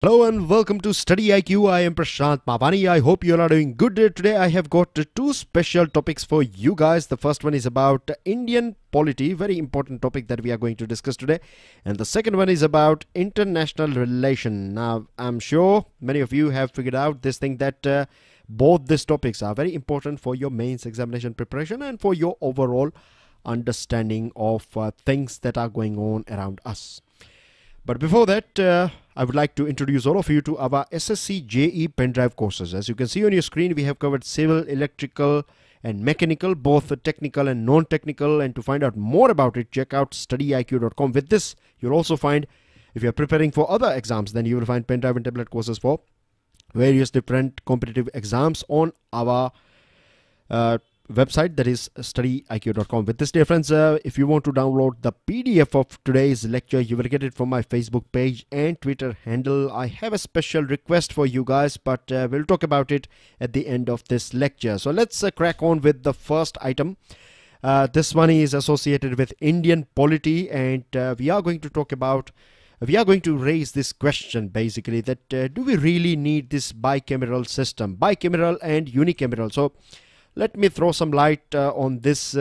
Hello and welcome to StudyIQ. I am Prashant Mavani. I hope you all are doing good. Today I have got two special topics for you guys. The first one is about Indian polity, very important topic that we are going to discuss today. And the second one is about international relation. Now, I'm sure many of you have figured out this thing that both these topics are very important for your mains examination preparation and for your overall understanding of things that are going on around us. But before that, I would like to introduce all of you to our SSC JE pendrive courses. As you can see on your screen, we have covered civil, electrical and mechanical, both technical and non-technical. And to find out more about it, check out StudyIQ.com. With this, you'll also find, if you're preparing for other exams, then you will find pendrive and tablet courses for various different competitive exams on our website, that is StudyIQ.com. With this, dear friends, if you want to download the PDF of today's lecture, you will get it from my Facebook page and Twitter handle. I have a special request for you guys, but we'll talk about it at the end of this lecture. So let's crack on with the first item. This one is associated with Indian polity, and we are going to raise this question basically that do we really need this bicameral system, bicameral and unicameral? So let me throw some light on this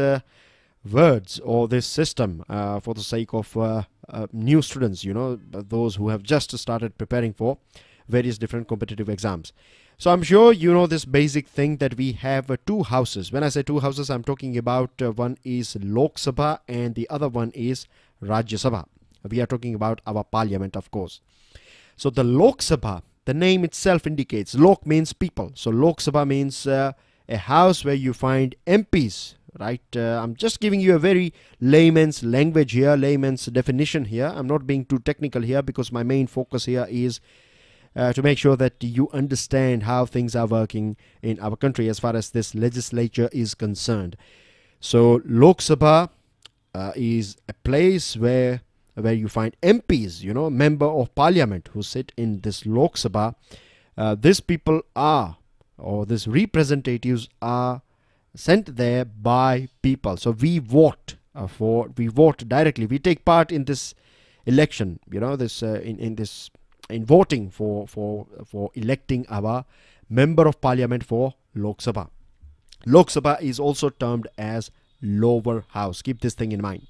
words or this system for the sake of new students, you know, those who have just started preparing for various different competitive exams. So I'm sure you know this basic thing that we have two houses. When I say two houses, I'm talking about one is Lok Sabha and the other one is Rajya Sabha. We are talking about our parliament, of course. So the Lok Sabha, the name itself indicates, Lok means people. So Lok Sabha means a house where you find MPs, right? I'm just giving you a very layman's language here, layman's definition here. I'm not being too technical here because my main focus here is to make sure that you understand how things are working in our country as far as this legislature is concerned. So Lok Sabha is a place where you find MPs, you know, member of parliament who sit in this Lok Sabha. These people are, or these representatives are sent there by people. So we vote we vote directly. We take part in this election, you know, this in voting for electing our member of parliament for Lok Sabha. Lok Sabha is also termed as lower house. Keep this thing in mind.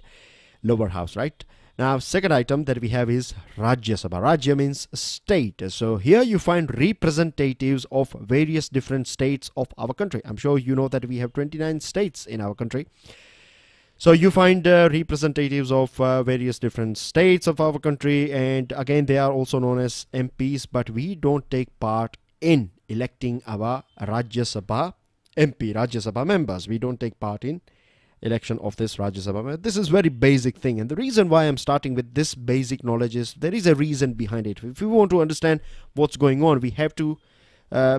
Lower house, right? Now, second item that we have is Rajya Sabha. Rajya means state. So here you find representatives of various different states of our country. I'm sure you know that we have 29 states in our country. So you find representatives of various different states of our country, and again they are also known as MPs, but we don't take part in electing our Rajya Sabha MP, Rajya Sabha members. We don't take part in election of this Rajya Sabha. This is very basic thing, and the reason why I'm starting with this basic knowledge is there is a reason behind it. If we want to understand what's going on, we have to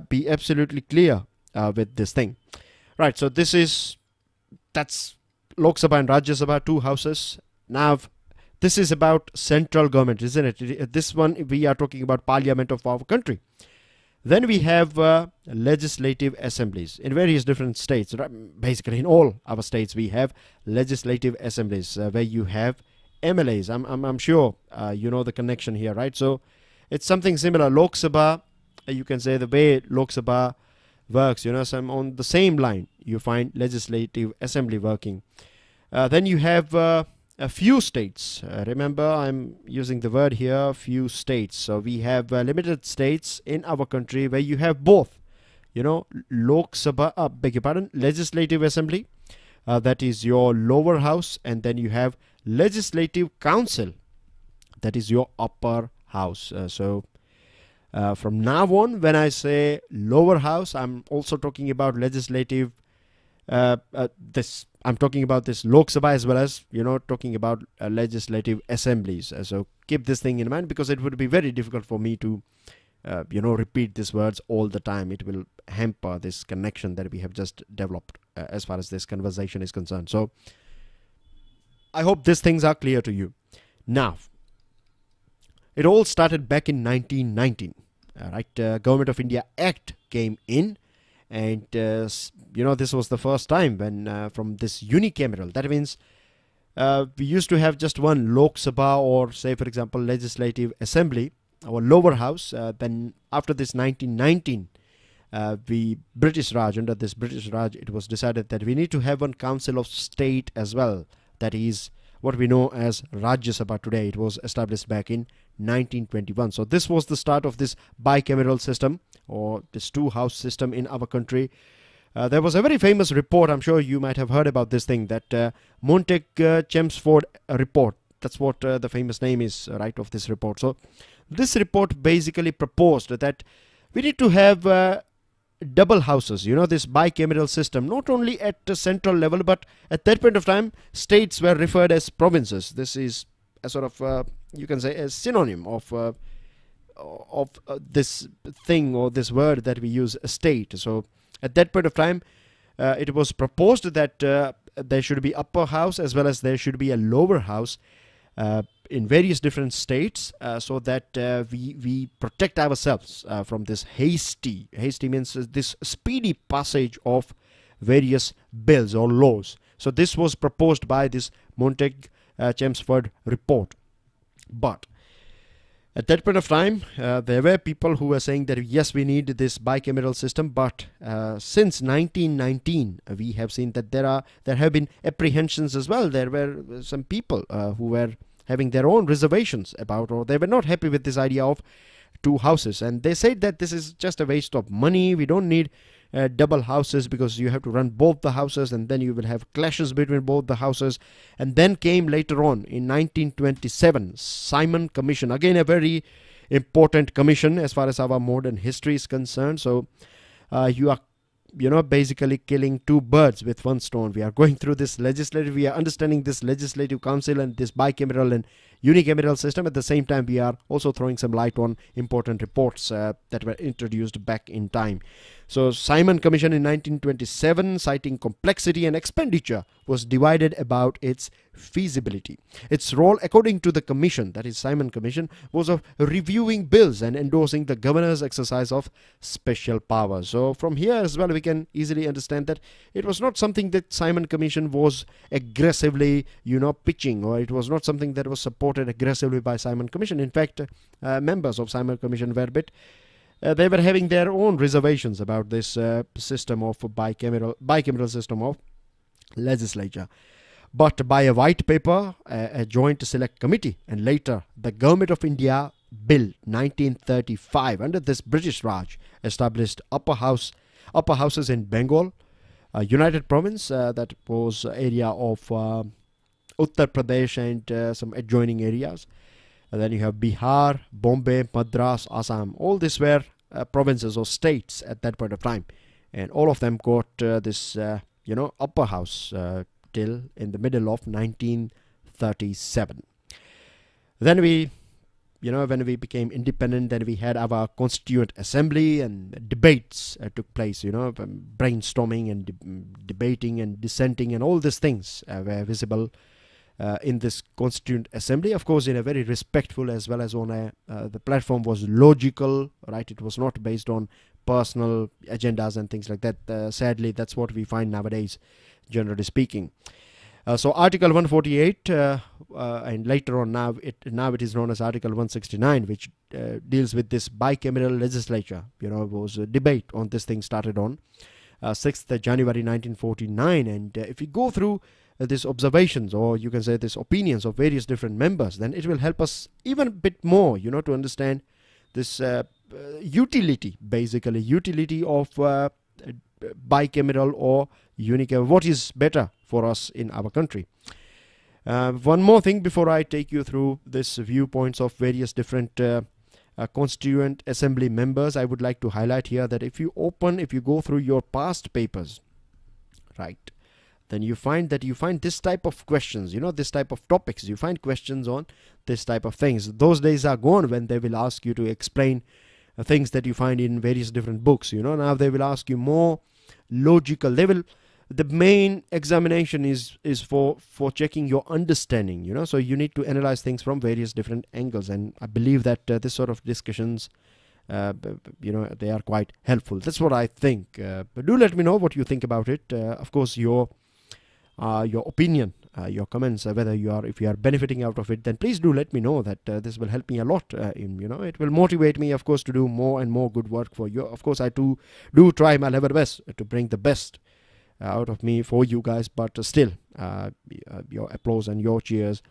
be absolutely clear with this thing, right? So that's Lok Sabha and Rajya Sabha, two houses. Now this is about central government, isn't it? This one we are talking about parliament of our country. Then we have legislative assemblies in various different states. Basically, in all our states, we have legislative assemblies where you have MLAs. I'm sure you know the connection here, right? So it's something similar. Lok Sabha, you can say the way Lok Sabha works, you know, some on the same line, you find legislative assembly working. Then you have a few states. Remember, I'm using the word here, few states. So we have limited states in our country where you have both, you know, Lok Sabha, beg your pardon, legislative assembly, that is your lower house, and then you have legislative council, that is your upper house. From now on, when I say lower house, I'm also talking about legislative I'm talking about this Lok Sabha as well as, you know, talking about legislative assemblies. So keep this thing in mind, because it would be very difficult for me to, you know, repeat these words all the time. It will hamper this connection that we have just developed as far as this conversation is concerned. So I hope these things are clear to you. Now, it all started back in 1919. Right, Government of India Act came in. And, you know, this was the first time when from this unicameral, that means we used to have just one Lok Sabha or say, for example, Legislative Assembly our lower house. Then after this 1919, the British Raj, under this British Raj, it was decided that we need to have one council of state as well. That is what we know as Rajya Sabha today. It was established back in 1921. So this was the start of this bicameral system, or this two-house system in our country. There was a very famous report, I'm sure you might have heard about this thing, that Montague-Chelmsford report. That's what the famous name is, right, of this report. So this report basically proposed that we need to have double houses, you know, this bicameral system, not only at the central level, but at that point of time, states were referred as provinces. This is a sort of, you can say, a synonym of this thing, or this word that we use, state. So at that point of time, it was proposed that there should be upper house as well as there should be a lower house in various different states, so that we protect ourselves from this hasty means this speedy passage of various bills or laws. So this was proposed by this Montague-Chelmsford report. But at that point of time, there were people who were saying that yes, we need this bicameral system, but since 1919, we have seen that there have been apprehensions as well. There were some people who were having their own reservations about, or they were not happy with this idea of two houses, and they said that this is just a waste of money. We don't need double houses because you have to run both the houses, and then you will have clashes between both the houses. And then came later on in 1927 Simon Commission, again a very important commission as far as our modern history is concerned. So you are, you know, basically killing two birds with one stone. We are going through this legislative, we are understanding this legislative council and this bicameral and unicameral system. At the same time, we are also throwing some light on important reports that were introduced back in time. So Simon Commission in 1927, citing complexity and expenditure, was divided about its feasibility. Its role, according to the commission, that is Simon Commission, was of reviewing bills and endorsing the governor's exercise of special powers. So from here as well, we can easily understand that it was not something that Simon Commission was aggressively, you know, pitching, or it was not something that was supported aggressively by Simon Commission. In fact, members of Simon Commission were a bit they were having their own reservations about this system of bicameral system of legislature. But by a white paper, a joint select committee, and later the Government of India Bill 1935 under this British Raj established upper houses in Bengal, United Province, that was area of Uttar Pradesh and some adjoining areas. And then you have Bihar, Bombay, Madras, Assam. All these were provinces or states at that point of time, and all of them got this, you know, upper house till in the middle of 1937. Then we, you know, when we became independent, then we had our Constituent Assembly, and debates took place. You know, brainstorming and debating and dissenting and all these things were visible in this Constituent Assembly, of course, in a very respectful as well as on a the platform was logical, right? It was not based on personal agendas and things like that. Sadly, that's what we find nowadays, generally speaking. So Article 148 and later on now it is known as Article 169, which deals with this bicameral legislature. You know, it was a debate on this thing started on 6th January 1949, and if you go through these observations, or you can say these opinions of various different members, then it will help us even a bit more, you know, to understand this utility, basically utility of bicameral or unicameral, what is better for us in our country. One more thing before I take you through this viewpoints of various different Constituent Assembly members, I would like to highlight here that if you go through your past papers, right, then you find this type of questions, you know, this type of topics, you find questions on this type of things. Those days are gone when they will ask you to explain things that you find in various different books, you know. Now they will ask you more logical. The main examination is for checking your understanding, you know, so you need to analyze things from various different angles, and I believe that this sort of discussions, you know, they are quite helpful. That's what I think. But do let me know what you think about it. Of course, your opinion your comments, whether if you are benefiting out of it, then please do let me know. That this will help me a lot. It will motivate me, of course, to do more and more good work for you. Of course, I do try my level best to bring the best out of me for you guys, but still, your applause and your cheers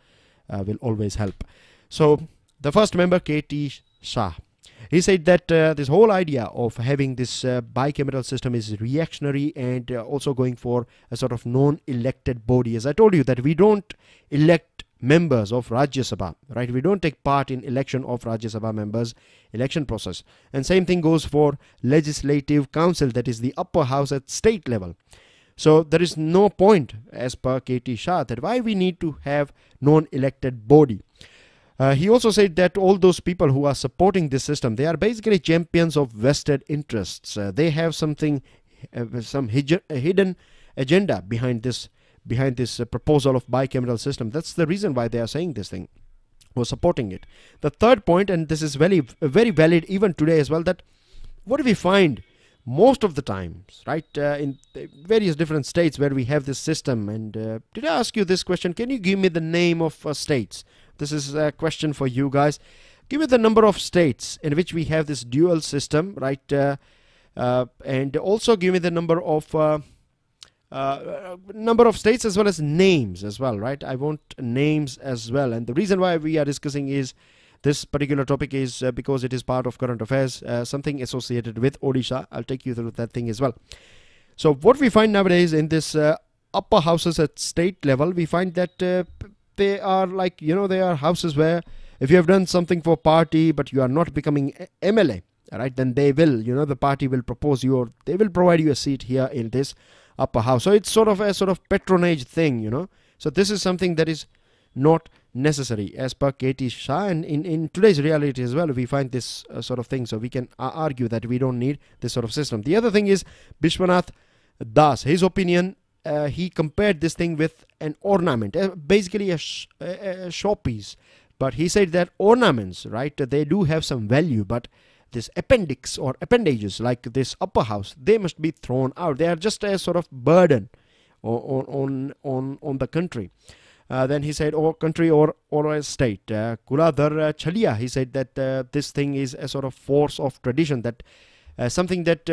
will always help. So the first member, KT Shah, he said that this whole idea of having this bicameral system is reactionary, and also going for a sort of non-elected body. As I told you, that we don't elect members of Rajya Sabha, right? We don't take part in election of Rajya Sabha members election process. And same thing goes for Legislative Council, that is the upper house at state level. So there is no point, as per KT Shah, that why we need to have non-elected body. He also said that all those people who are supporting this system, they are basically champions of vested interests. They have something, some hidden agenda behind this proposal of bicameral system. That's the reason why they are saying this thing, or supporting it. The third point, and this is very valid even today as well, that what do we find most of the times, right, in various different states where we have this system. And did I ask you this question? Can you give me the name of states? This is a question for you guys. Give me the number of states in which we have this dual system, right? And also give me the number of states as well as names as well, right? I want names as well. And the reason why we are discussing is this particular topic is because it is part of current affairs, something associated with Odisha. I'll take you through that thing as well. So what we find nowadays in this upper houses at state level, we find that they are like, they are houses where if you have done something for party but you are not becoming MLA, right, then they will, the party will propose you, or they will provide you a seat here in this upper house. So it's sort of a patronage thing, So this is something that is not necessary as per KT Shah, and in today's reality as well we find this sort of thing. So we can argue that we don't need this sort of system. The other thing is Bishwanath Das, his opinion, he compared this thing with an ornament, basically a showpiece. But he said that ornaments, right, they do have some value, but this appendix or appendages like this upper house, they must be thrown out. They are just a sort of burden on the country. Then he said, or country or a state. Kuladhar Chalia, he said that this thing is a sort of force of tradition, that something that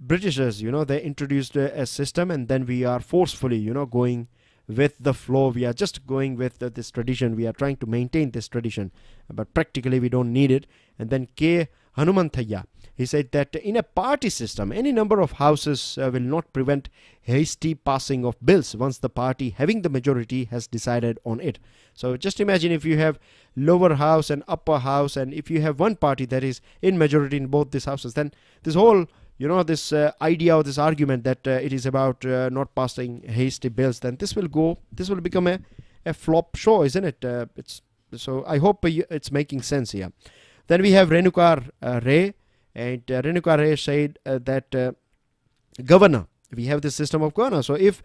Britishers, they introduced a system, and then we are forcefully, going with the flow. We are just going with this tradition. We are trying to maintain this tradition, but practically we don't need it. And then K. Hanumanthaya, he said that in a party system, any number of houses will not prevent hasty passing of bills once the party having the majority has decided on it. So just imagine if you have lower house and upper house, and if you have one party that is in majority in both these houses, then this whole this idea or this argument that it is about not passing hasty bills, then this will become a flop show, isn't it? So I hope it's making sense here. Then we have Renukar Ray, and Renukar Ray said that governor, we have this system of governor. So if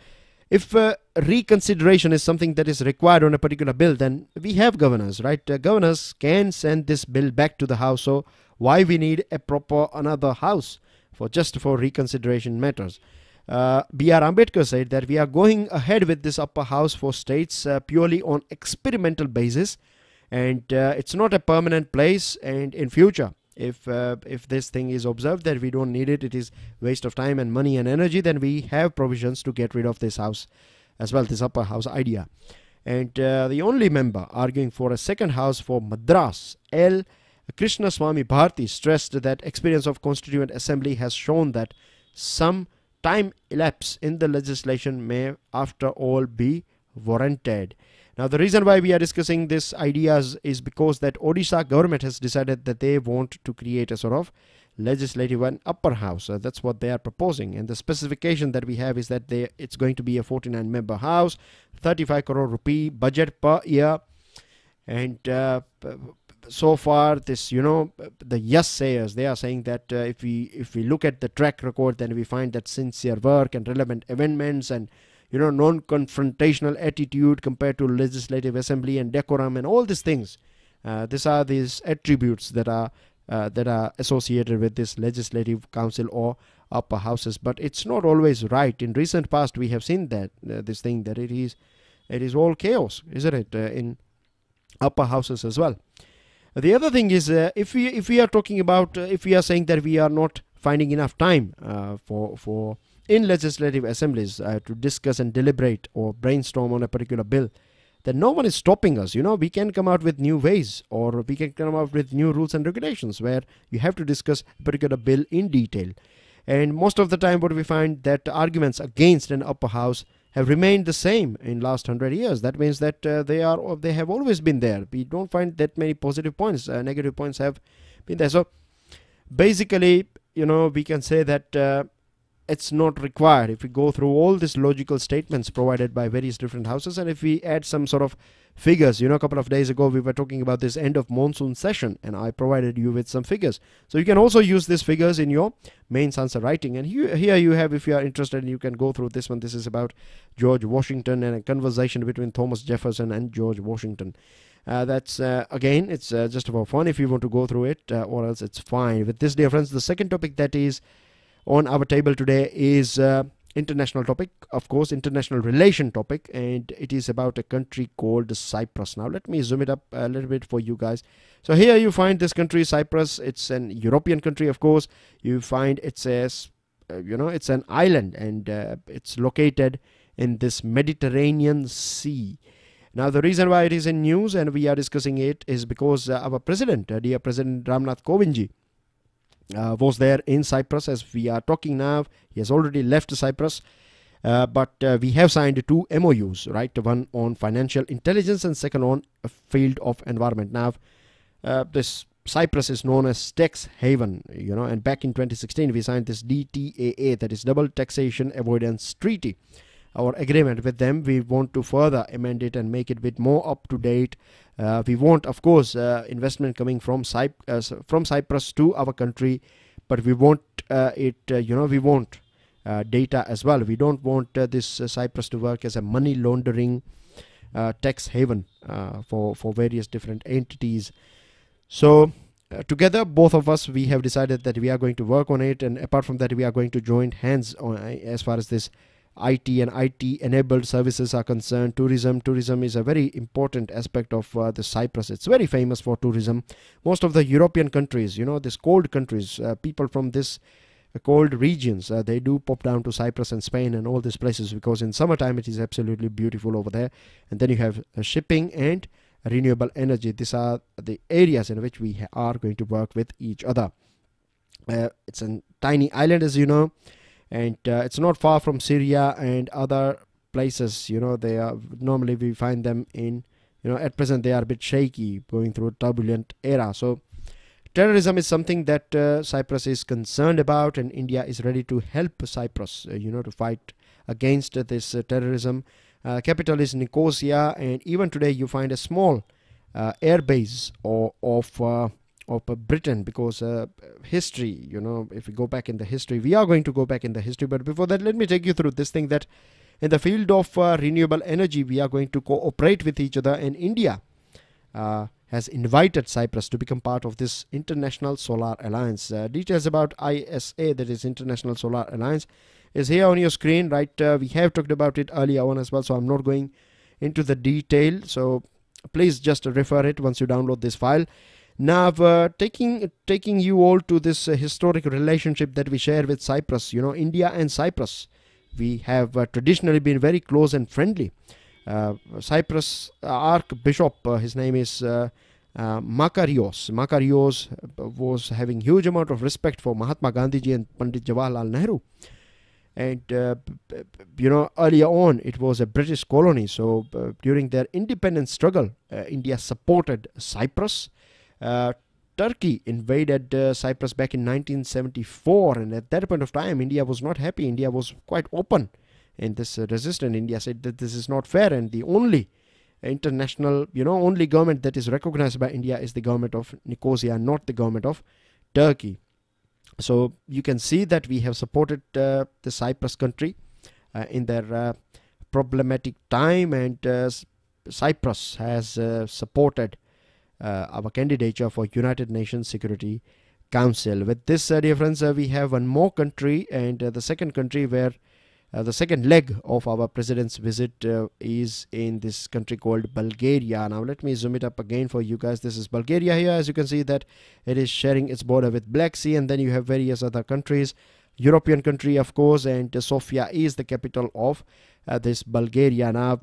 reconsideration is something that is required on a particular bill, then we have governors, right? Governors can send this bill back to the house. So why we need a proper another house for reconsideration matters? B.R. Ambedkar said that we are going ahead with this upper house for states purely on experimental basis, and it's not a permanent place. And in future, if this thing is observed that we don't need it, it is waste of time and money and energy, then we have provisions to get rid of this house as well, this upper house idea. And the only member arguing for a second house for Madras, L. Krishnaswamy Bharti, stressed that experience of Constituent Assembly has shown that some time elapse in the legislation may after all be warranted. Now the reason why we are discussing this ideas is because that Odisha government has decided that they want to create a sort of legislative and upper house. That's what they are proposing, and the specification that we have is that it's going to be a 49 member house, 35 crore rupee budget per year. And so far this, the yes sayers, they are saying that if we look at the track record, then we find that sincere work and relevant amendments and non-confrontational attitude compared to legislative assembly and decorum and all these things. These are these attributes that are associated with this legislative council or upper houses. But it's not always right. In recent past, we have seen that this thing that it is It is all chaos, isn't it, in upper houses as well. The other thing is, if we are talking about, if we are saying that we are not finding enough time for in legislative assemblies to discuss and deliberate or brainstorm on a particular bill, then no one is stopping us. We can come out with new ways, or we can come out with new rules and regulations where you have to discuss a particular bill in detail. And most of the time what we find, that arguments against an upper house have remained the same in last 100 years. That means that they have always been there. We don't find that many positive points. Negative points have been there. So basically, we can say that it's not required. If we go through all these logical statements provided by various different houses, and if we add some sort of figures, a couple of days ago we were talking about this end of monsoon session, and I provided you with some figures. So you can also use these figures in your mains answer writing. And here you have, if you are interested, you can go through this one. This is about George Washington and a conversation between Thomas Jefferson and George Washington. That's again, it's just for fun if you want to go through it, or else it's fine. With this, dear friends, the second topic that is on our table today is international topic, of course, international relation topic, and it is about a country called Cyprus. Now let me zoom it up a little bit for you guys. So here you find this country, Cyprus. It's an European country, of course. You find it's it's an island, and it's located in this Mediterranean Sea. Now the reason why it is in news and we are discussing it is because our president, dear President Ramnath Kovind, was there in Cyprus as we are talking now. He has already left Cyprus, but we have signed 2 MOUs, right? One on financial intelligence and second on a field of environment. Now, this Cyprus is known as tax haven, and back in 2016 we signed this DTAA, that is Double Taxation Avoidance Treaty. Our agreement with them, we want to further amend it and make it a bit more up to date. We want, of course, investment coming from Cyprus to our country, but we want we want data as well. We don't want this Cyprus to work as a money laundering tax haven for various different entities. So together, both of us, we have decided that we are going to work on it, and apart from that, we are going to join hands on as far as this IT and IT enabled services are concerned. Tourism is a very important aspect of the Cyprus. It's very famous for tourism. Most of the European countries, these cold countries, people from this cold regions, they do pop down to Cyprus and Spain and all these places, because in summertime it is absolutely beautiful over there. And then you have shipping and renewable energy. These are the areas in which we are going to work with each other. It's a tiny island, as you know, and it's not far from Syria and other places. They are normally, we find them in, at present they are a bit shaky, going through a turbulent era. So terrorism is something that Cyprus is concerned about, and India is ready to help Cyprus to fight against this terrorism. Capital is Nicosia, and even today you find a small air base of Britain, because history, if we go back in the history, we are going to go back in the history. But before that, let me take you through this thing, that in the field of renewable energy, we are going to cooperate with each other, and India has invited Cyprus to become part of this International Solar Alliance. Details about ISA, that is International Solar Alliance, is here on your screen, right? We have talked about it earlier on as well, so I'm not going into the detail. So please just refer it once you download this file. Now, taking you all to this historic relationship that we share with Cyprus. India and Cyprus, we have traditionally been very close and friendly. Cyprus Archbishop, his name is Makarios. Makarios was having huge amount of respect for Mahatma Gandhi and Pandit Jawaharlal Nehru. And earlier on it was a British colony. So during their independence struggle, India supported Cyprus. Turkey invaded Cyprus back in 1974, and at that point of time India was not happy. India was quite open in this resistance. India said that this is not fair, and the only international, only government that is recognized by India is the government of Nicosia, not the government of Turkey. So you can see that we have supported the Cyprus country in their problematic time, and Cyprus has supported our candidature for United Nations Security Council. With this, dear friends, we have one more country, and the second country where the second leg of our president's visit is in this country called Bulgaria. Now let me zoom it up again for you guys. This is Bulgaria here. As you can see that it is sharing its border with Black Sea, and then you have various other countries, European country of course, and Sofia is the capital of this Bulgaria. Now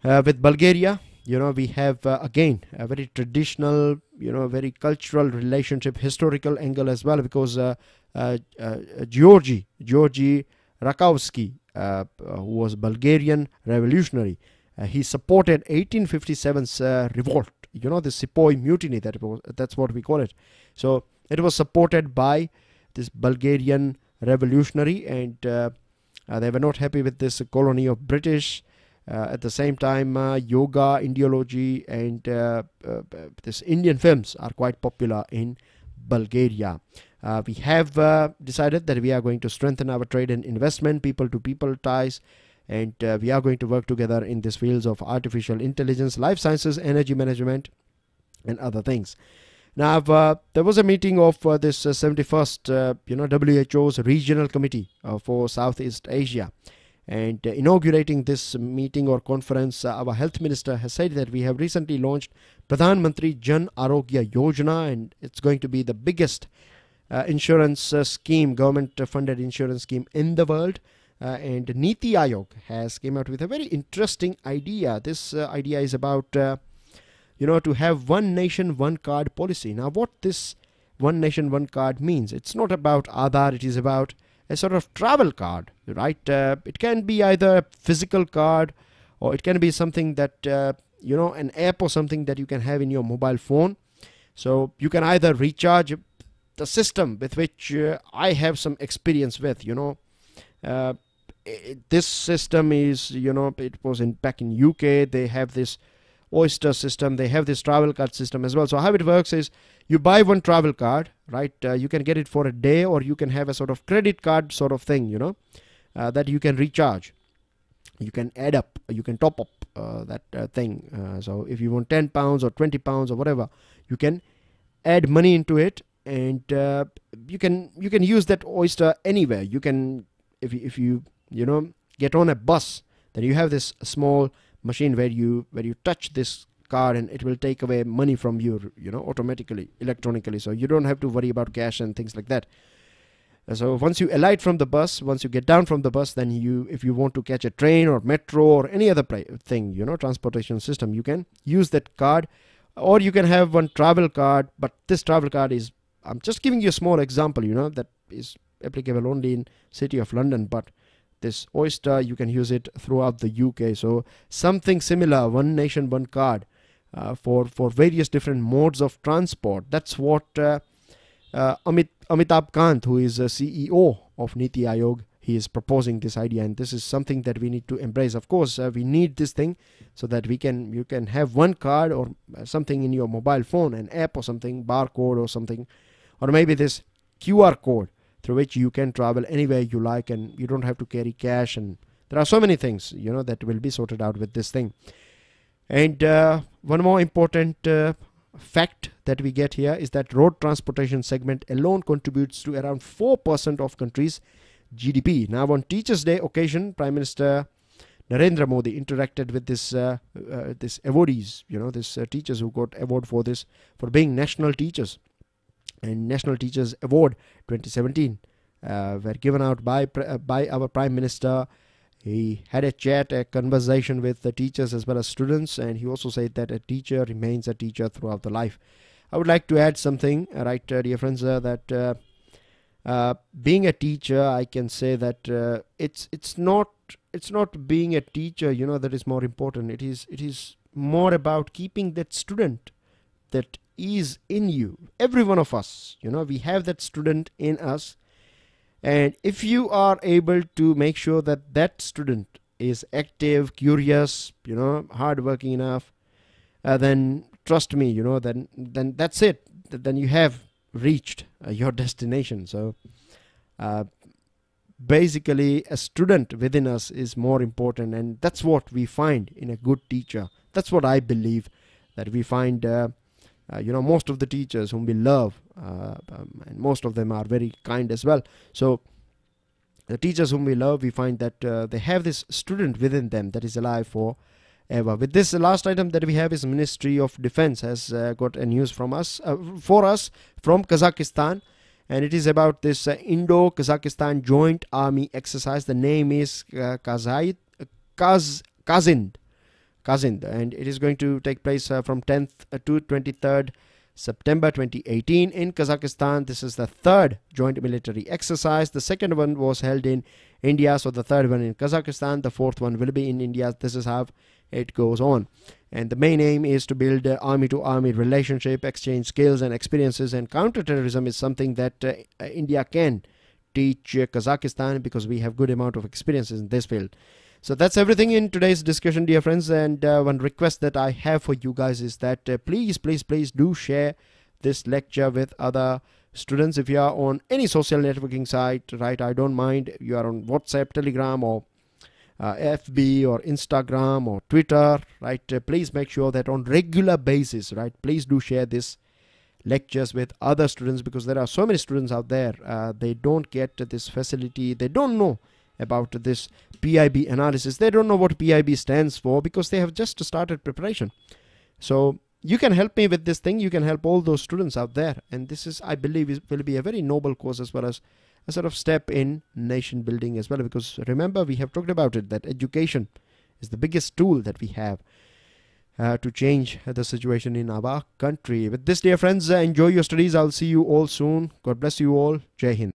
with Bulgaria, we have again a very traditional, very cultural relationship, historical angle as well, because Georgy Rakowski, who was Bulgarian revolutionary, he supported 1857's revolt, the Sepoy mutiny, that's what we call it. So it was supported by this Bulgarian revolutionary, and they were not happy with this colony of British. At the same time, yoga, Indiology, and this Indian films are quite popular in Bulgaria. We have decided that we are going to strengthen our trade and investment, people-to-people ties, and we are going to work together in these fields of artificial intelligence, life sciences, energy management, and other things. Now, there was a meeting of this 71st, WHO's Regional Committee for Southeast Asia. And inaugurating this meeting or conference, our health minister has said that we have recently launched Pradhan Mantri Jan Arogya Yojana, and it's going to be the biggest insurance scheme, government-funded insurance scheme in the world. And Niti Aayog has came out with a very interesting idea. This idea is about, to have one nation, one card policy. Now, what this one nation, one card means, it's not about Aadhaar, it is about a sort of travel card, right? It can be either a physical card, or it can be something that, an app or something that you can have in your mobile phone. So you can either recharge the system with which I have some experience with, this system is, it was back in UK, they have this Oyster system, they have this travel card system as well. So how it works is, you buy one travel card, right? You can get it for a day, or you can have a sort of credit card sort of thing, that you can recharge. You can add up, you can top up that thing. So if you want £10 or £20 or whatever, you can add money into it, and you can use that Oyster anywhere. You can, if you get on a bus, then you have this small machine where you touch this card, and it will take away money from you, automatically, electronically. So you don't have to worry about cash and things like that. So once you alight from the bus, once you get down from the bus, then if you want to catch a train or metro or any other thing, transportation system, you can use that card. Or you can have one travel card, but this travel card is, I'm just giving you a small example, that is applicable only in City of London, but this Oyster, you can use it throughout the UK. So something similar, one nation, one card, for various different modes of transport. That's what Amitabh Kant, who is a CEO of Niti Aayog, he is proposing this idea, and this is something that we need to embrace. Of course, we need this thing so that you can have one card or something in your mobile phone, an app or something, barcode or something, or maybe this QR code through which you can travel anywhere you like, and you don't have to carry cash. And there are so many things, that will be sorted out with this thing. And one more important fact that we get here is that road transportation segment alone contributes to around 4% of country's GDP. Now, on Teachers' Day occasion, Prime Minister Narendra Modi interacted with this awardees, this teachers who got award for being national teachers. And National Teachers Award 2017 were given out by our Prime Minister. He had a conversation with the teachers as well as students, and he also said that a teacher remains a teacher throughout the life. I would like to add something, right, dear friends, that being a teacher, I can say that it's not being a teacher, that is more important. It is more about keeping that student that is in you. Every one of us, we have that student in us, and if you are able to make sure that that student is active, curious, hardworking enough, then trust me, then that's it. Then you have reached your destination. So basically, a student within us is more important, and that's what we find in a good teacher. That's what I believe, that we find most of the teachers whom we love, and most of them are very kind as well. So the teachers whom we love, we find that they have this student within them that is alive forever. With this last item that we have is Ministry of Defense has got a news from us for us from Kazakhstan, and it is about this Indo-Kazakhstan joint army exercise. The name is Kazind, and it is going to take place from 10th to 23rd September 2018 in Kazakhstan. This is the third joint military exercise. The second one was held in India, so the third one in Kazakhstan. The fourth one will be in India. This is how it goes on. And the main aim is to build army-to-army relationship, exchange skills and experiences, and counter-terrorism is something that India can teach Kazakhstan, because we have good amount of experiences in this field. So that's everything in today's discussion, dear friends, and one request that I have for you guys is that please do share this lecture with other students. If you are on any social networking site, right, I don't mind, you are on WhatsApp, Telegram, or FB or Instagram or Twitter, right, please make sure that on regular basis, right, please do share this lectures with other students, because there are so many students out there, they don't get this facility, they don't know about this PIB analysis, they don't know what PIB stands for, because they have just started preparation. So you can help me with this thing, you can help all those students out there, and this is, I believe, will be a very noble cause, as well as a sort of step in nation building as well, because remember, we have talked about it, that education is the biggest tool that we have to change the situation in our country. With this, dear friends, enjoy your studies. I'll see you all soon. God bless you all. Jai Hind.